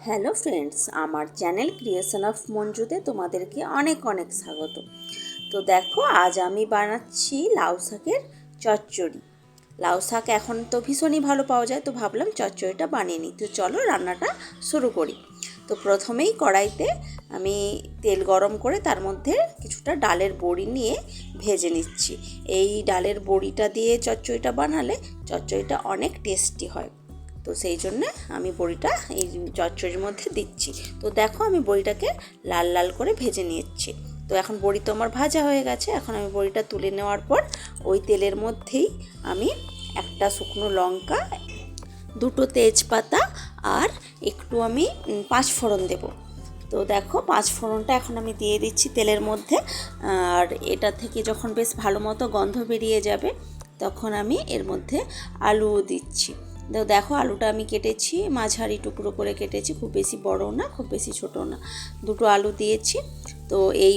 Hello friends, আমার channel creation of মঞ্জুতে তোমাদেরকে অনেক অনেক স্বাগত। তো দেখো, আজ আমি বানাচ্ছি লাউ শাকের চচ্চড়ি। লাউ শাক এখন তো ভীষণই ভালো পাওয়া যায়, তো ভাবলাম চচ্চড়িটা বানিয়ে নিই। তো চলো রান্নাটা শুরু করি। তো প্রথমেই কড়াইতে আমি তেল গরম করে তার মধ্যে কিছুটা ডালের বড়ি নিয়ে ভেজে নিচ্ছি। এই ডালের বড়িটা দিয়ে চচ্চড়িটা বানালে চচ্চড়িটা অনেক টেস্টি হয়। তো সেই জন্য আমি বড়িটা এই চচ্চড়ির মধ্যে দিচ্ছি। তো দেখো, আমি বড়িটাকে লাল লাল করে ভেজে নিচ্ছি। তো এখন বড়ি তো আমার ভাজা হয়ে গেছে। এখন আমি বড়িটা তুলে নেওয়ার পর ওই তেলের মধ্যেই আমি একটা শুকনো লঙ্কা, দুটো তেজপাতা আর একটু আমি পাঁচফোড়ন দেব। তো দেখো, পাঁচফোড়নটা এখন আমি দিয়ে দিচ্ছি তেলের মধ্যে। আর এটা থেকে যখন বেশ ভালো মতো গন্ধ বেরিয়ে যাবে, তখন আমি এর মধ্যে আলুও দিচ্ছি। তো দেখো, আলুটা আমি কেটেছি, মাঝারি টুকরো করে কেটেছি, খুব বেশি বড় না, খুব বেশি ছোটো না, দুটো আলু দিয়েছি। তো এই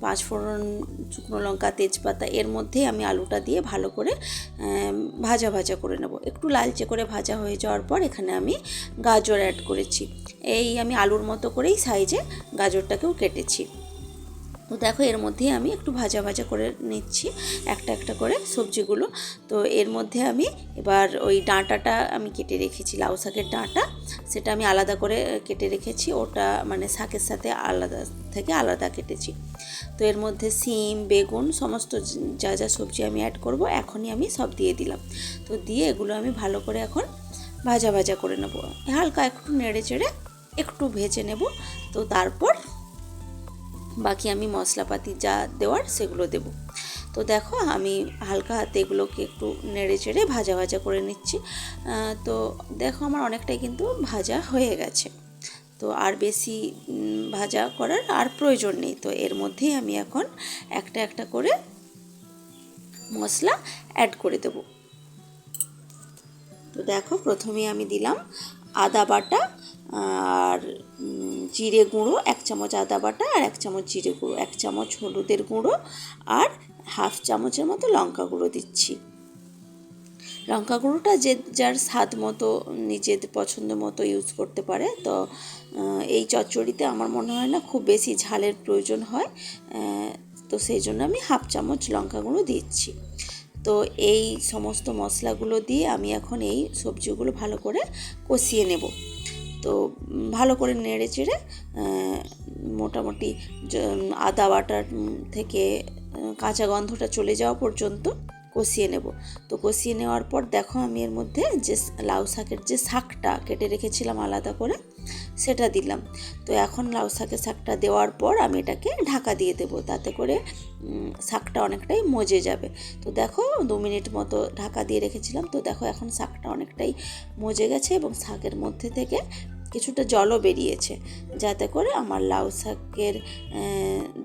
পাঁচফোড়ন, শুকনো লঙ্কা, তেজপাতা এর মধ্যেই আমি আলুটা দিয়ে ভালো করে ভাজা ভাজা করে নেব। একটু লালচে করে ভাজা হয়ে যাওয়ার পর এখানে আমি গাজর অ্যাড করেছি। এই আমি আলুর মতো করেই সাইজে গাজরটাকেও কেটেছি। তো দেখো, এর মধ্যেই আমি একটু ভাজা ভাজা করে নিচ্ছি একটা একটা করে সবজিগুলো। তো এর মধ্যে আমি এবার ওই ডাঁটাটা আমি কেটে রেখেছি, লাউ শাকের ডাঁটা, সেটা আমি আলাদা করে কেটে রেখেছি। ওটা মানে শাকের সাথে আলাদা থেকে আলাদা কেটেছি। তো এর মধ্যে সিম, বেগুন, সমস্ত যা যা সবজি আমি অ্যাড করব এখনই আমি সব দিয়ে দিলাম। তো দিয়ে এগুলো আমি ভালো করে এখন ভাজা ভাজা করে নেব, হালকা একটু নেড়ে চেড়ে একটু ভেজে নেব। তো তারপর বাকি আমি মশলাপাতি যা দেওয়ার সেগুলো দেব। তো দেখো, আমি হালকা হাতে এগুলোকে একটু নেড়ে চেড়ে ভাজা ভাজা করে নিচ্ছি। তো দেখো, আমার অনেকটাই কিন্তু ভাজা হয়ে গেছে। তো আর বেশি ভাজা করার আর প্রয়োজন নেই। তো এর মধ্যেই আমি এখন একটা একটা করে মশলা অ্যাড করে দেব। তো দেখো, প্রথমে আমি দিলাম আদা বাটা আর জিরে গুঁড়ো, 1 চামচ আদা বাটা আর 1 চামচ জিরে গুঁড়ো, 1 চামচ হলুদের গুঁড়ো আর হাফ চামচের মতো লঙ্কা গুঁড়ো দিচ্ছি। লঙ্কা গুঁড়োটা যে যার স্বাদ মতো নিজের পছন্দ মতো ইউজ করতে পারে। তো এই চচ্চড়িতে আমার মনে হয় না খুব বেশি ঝালের প্রয়োজন হয়, তো সেই জন্য আমি হাফ চামচ লঙ্কা গুঁড়ো দিচ্ছি। তো এই সমস্ত মশলাগুলো দিয়ে আমি এখন এই সবজিগুলো ভালো করে কষিয়ে নেব। তো ভালো করে নেড়ে চেড়ে মোটামুটি আদা বাটার থেকে কাঁচা গন্ধটা চলে যাওয়া পর্যন্ত কষিয়ে নেব। তো কষিয়ে নেওয়ার পর দেখো, আমি এর মধ্যে যে লাউ শাকের যে শাকটা কেটে রেখেছিলাম আলাদা করে, সেটা দিলাম। তো এখন লাউ শাকের শাকটা দেওয়ার পর আমি এটাকে ঢাকা দিয়ে দেবো, তাতে করে শাকটা অনেকটাই মজে যাবে। তো দেখো, 2 মিনিট মতো ঢাকা দিয়ে রেখেছিলাম। তো দেখো, এখন শাকটা অনেকটাই মজে গেছে এবং শাকের মধ্যে থেকে কিছুটা জলও বেরিয়েছে, যাতে করে আমার লাউ শাকের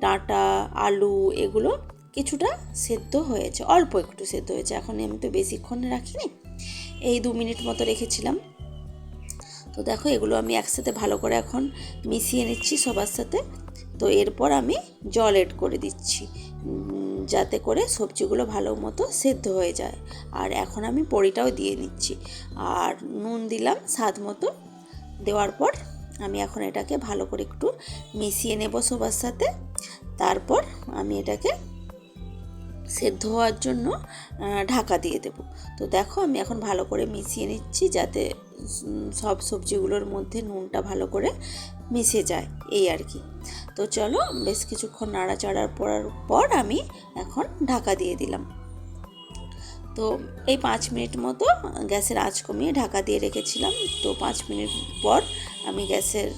ডাঁটা, আলু এগুলো কিছুটা সেদ্ধ হয়েছে, অল্প একটু সেদ্ধ হয়েছে। এখন আমি তো বেশিক্ষণ রাখিনি, এই 2 মিনিট মতো রেখেছিলাম। তো দেখো, এগুলো আমি একসাথে ভালো করে এখন মিশিয়ে নিচ্ছি সবার সাথে। তো এরপর আমি জল এড করে দিচ্ছি, যাতে করে সবজিগুলো ভালো মতো সেদ্ধ হয়ে যায়। আর এখন আমি বড়িটাও দিয়ে নিচ্ছি, আর নুন দিলাম স্বাদ মতো। দেওয়ার পর আমি এখন এটাকে ভালো করে একটু মিশিয়ে নেব সবার সাথে। তারপর আমি এটাকে সেদ্ধ হওয়ার জন্য ঢাকা দিয়ে দেব। তো দেখো, আমি এখন ভালো করে মিশিয়ে নিচ্ছি, যাতে সব সবজিগুলোর মধ্যে নুনটা ভালো করে মিশে যায়, এই আর কি। তো চলো, বেশ কিছুক্ষণ নাড়াচাড়ার পর আমি এখন ঢাকা দিয়ে দিলাম। তো এই 5 মিনিট মতো গ্যাসের আঁচ কমিয়ে ঢাকা দিয়ে রেখেছিলাম। তো 5 মিনিট পর আমি গ্যাসের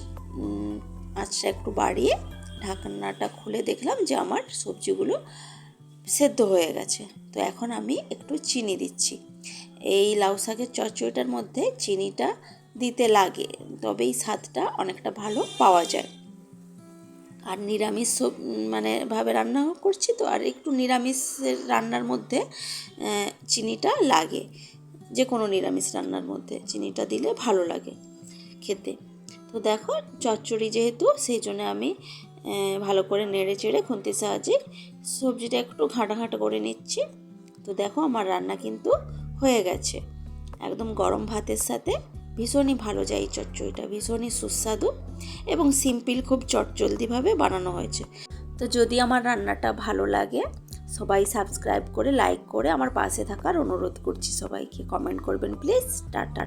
আঁচটা একটু বাড়িয়ে ঢাকনাটা খুলে দেখলাম যে আমার সবজিগুলো সেদ্ধ হয়ে গেছে। তো এখন আমি একটু চিনি দিচ্ছি। এই লাউ শাকের চচ্চড়িটার মধ্যে চিনিটা দিতে লাগে, তবেই স্বাদটা অনেকটা ভালো পাওয়া যায়। আর নিরামিষ মানে ভাবে রান্না করছি, তো আর একটু নিরামিষের রান্নার মধ্যে চিনিটা লাগে, যে কোনো নিরামিষ রান্নার মধ্যে চিনিটা দিলে ভালো লাগে খেতে। তো দেখো, চচ্চড়ি যেহেতু, সেই জন্য আমি ভালো করে নেড়ে চেড়ে খুন্তির সাহায্যে সবজিটা একটু ঘাঁটা ঘাঁটা করে নিচ্ছি। তো দেখো, আমার রান্না কিন্তু হয়ে গেছে। একদম গরম ভাতের সাথে ভীষণই ভালো যায় এই চচ্চড়িটা, ভীষণই সুস্বাদু এবং সিম্পল, খুব চটজলদিভাবে বানানো হয়েছে। তো যদি আমার রান্নাটা ভালো লাগে সবাই সাবস্ক্রাইব করে লাইক করে আমার পাশে থাকার অনুরোধ করছি সবাইকে। কমেন্ট করবেন প্লিজ। টাটা।